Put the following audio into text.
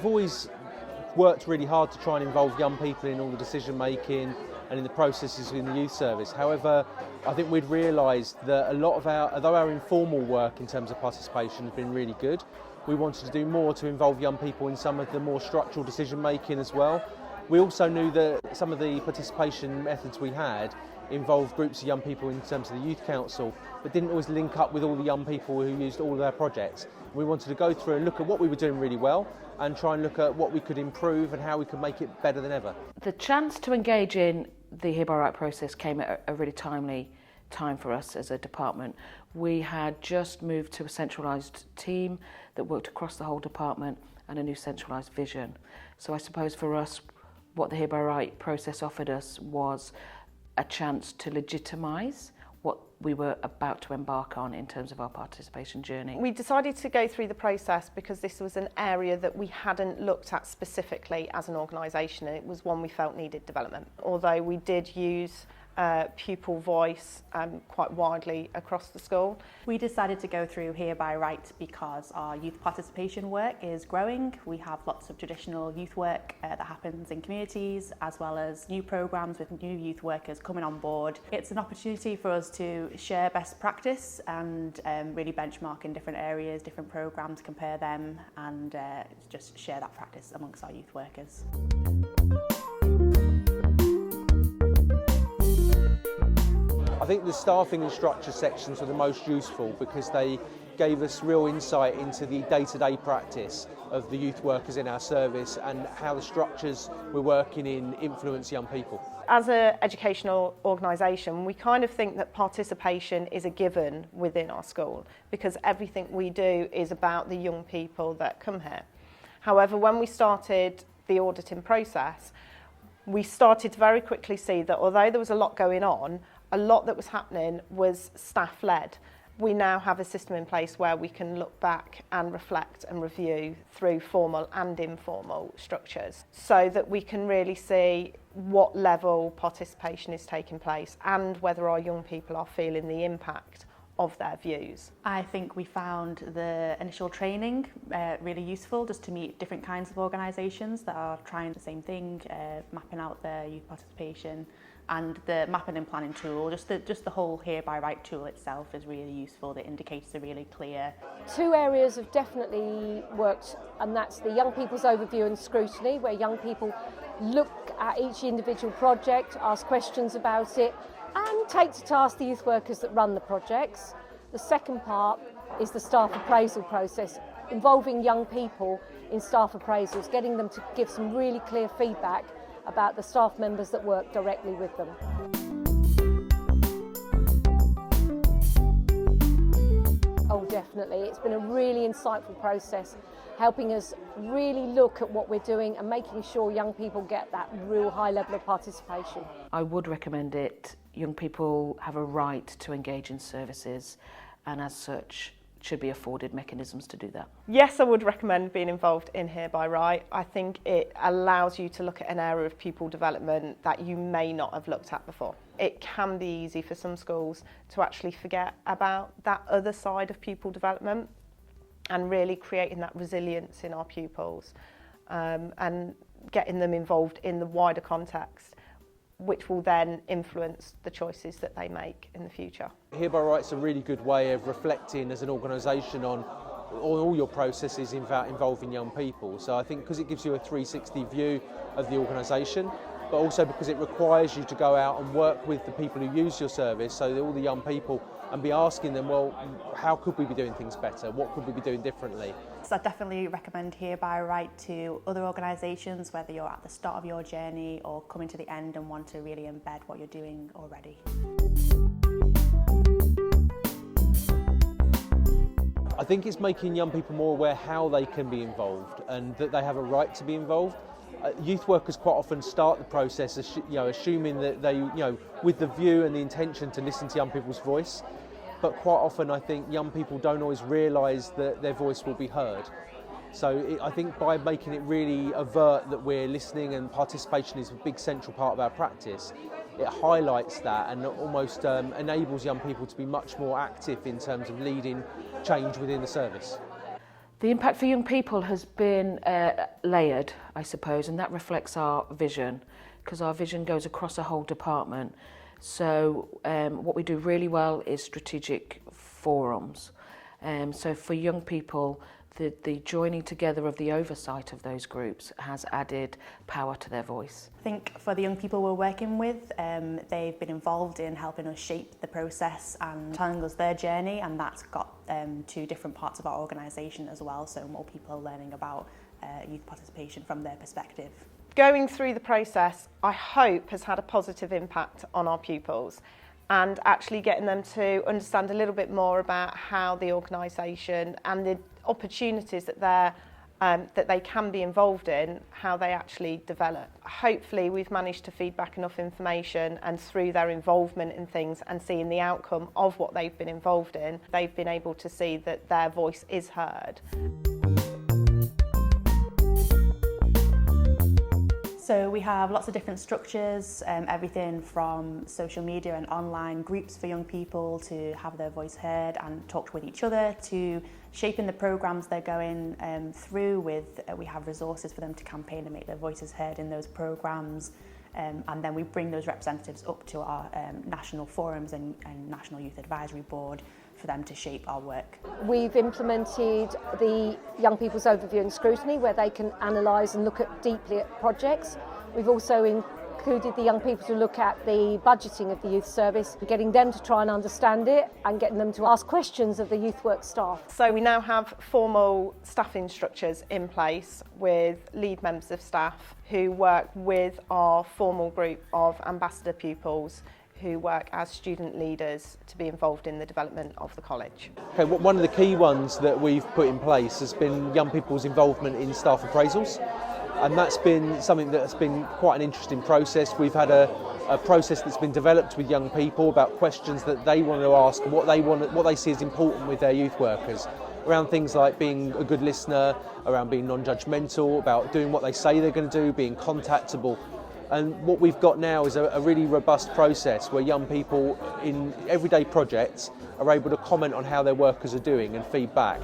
we've always worked really hard to try and involve young people in all the decision making and in the processes in the youth service. However, I think we'd realised that a lot of although our informal work in terms of participation has been really good, we wanted to do more to involve young people in some of the more structural decision making as well. We also knew that some of the participation methods we had involved groups of young people in terms of the youth council, but didn't always link up with all the young people who used all of our projects. We wanted to go through and look at what we were doing really well and try and look at what we could improve and how we could make it better than ever. The chance to engage in the Here by Right process came at a really timely time for us as a department. We had just moved to a centralised team that worked across the whole department and a new centralised vision. So I suppose for us, what the Here by Right process offered us was a chance to legitimise what we were about to embark on in terms of our participation journey. We decided to go through the process because this was an area that we hadn't looked at specifically as an organisation, and it was one we felt needed development. Although we did use pupil voice quite widely across the school. We decided to go through Here by Right because our youth participation work is growing. We have lots of traditional youth work that happens in communities, as well as new programmes with new youth workers coming on board. It's an opportunity for us to share best practice and really benchmark in different areas, different programmes, compare them and just share that practice amongst our youth workers. I think the staffing and structure sections were the most useful because they gave us real insight into the day-to-day practice of the youth workers in our service and how the structures we're working in influence young people. As an educational organisation, we kind of think that participation is a given within our school because everything we do is about the young people that come here. However, when we started the auditing process, we started to very quickly see that although there was a lot going on, a lot that was happening was staff-led. We now have a system in place where we can look back and reflect and review through formal and informal structures so that we can really see what level participation is taking place and whether our young people are feeling the impact of their views. I think we found the initial training really useful just to meet different kinds of organisations that are trying the same thing, mapping out their youth participation, and the mapping and planning tool, just the whole Here by Right tool itself is really useful. The indicators are really clear. Two areas have definitely worked, and that's the young people's overview and scrutiny, where young people look at each individual project, ask questions about it, and take to task the youth workers that run the projects. The second part is the staff appraisal process, involving young people in staff appraisals, getting them to give some really clear feedback about the staff members that work directly with them. Oh, definitely. It's been a really insightful process, helping us really look at what we're doing and making sure young people get that real high level of participation. I would recommend it. Young people have a right to engage in services, and as such should be afforded mechanisms to do that. Yes, I would recommend being involved in Here by Right. I think it allows you to look at an area of pupil development that you may not have looked at before. It can be easy for some schools to actually forget about that other side of pupil development and really creating that resilience in our pupils and getting them involved in the wider context, which will then influence the choices that they make in the future. Here by Right's a really good way of reflecting as an organisation on all your processes involving young people. So I think because it gives you a 360 view of the organisation, but also because it requires you to go out and work with the people who use your service, so that all the young people, and be asking them, well, how could we be doing things better? What could we be doing differently? So I definitely recommend Here by Right to other organisations, whether you're at the start of your journey or coming to the end and want to really embed what you're doing already. I think it's making young people more aware how they can be involved and that they have a right to be involved. Youth workers quite often start the process assuming that they, with the view and the intention to listen to young people's voice, but quite often I think young people don't always realise that their voice will be heard. So I think by making it really overt that we're listening and participation is a big central part of our practice, it highlights that and almost enables young people to be much more active in terms of leading change within the service. The impact for young people has been layered, I suppose, and that reflects our vision, because our vision goes across a whole department. So what we do really well is strategic forums. So for young people, the joining together of the oversight of those groups has added power to their voice. I think for the young people we're working with, they've been involved in helping us shape the process and telling us their journey, and that's got to different parts of our organisation as well, so more people are learning about youth participation from their perspective. Going through the process, I hope, has had a positive impact on our pupils, and actually getting them to understand a little bit more about how the organisation and the opportunities that they can be involved in, how they actually develop. Hopefully we've managed to feed back enough information, and through their involvement in things and seeing the outcome of what they've been involved in, they've been able to see that their voice is heard. So we have lots of different structures, everything from social media and online groups for young people to have their voice heard and talk with each other, to shaping the programmes they're going through with. We have resources for them to campaign and make their voices heard in those programmes, and then we bring those representatives up to our national forums and National Youth Advisory Board for them to shape our work. We've implemented the Young People's Overview and Scrutiny, where they can analyse and look deeply at projects. We've also included the young people to look at the budgeting of the youth service, getting them to try and understand it and getting them to ask questions of the youth work staff. So we now have formal staffing structures in place with lead members of staff who work with our formal group of ambassador pupils who work as student leaders to be involved in the development of the college. Okay, one of the key ones that we've put in place has been young people's involvement in staff appraisals, and that's been something that's been quite an interesting process. We've had a process that's been developed with young people about questions that they want to ask and what they see as important with their youth workers, around things like being a good listener, around being non-judgmental, about doing what they say they're going to do, being contactable. And what we've got now is a really robust process where young people in everyday projects are able to comment on how their workers are doing and feedback.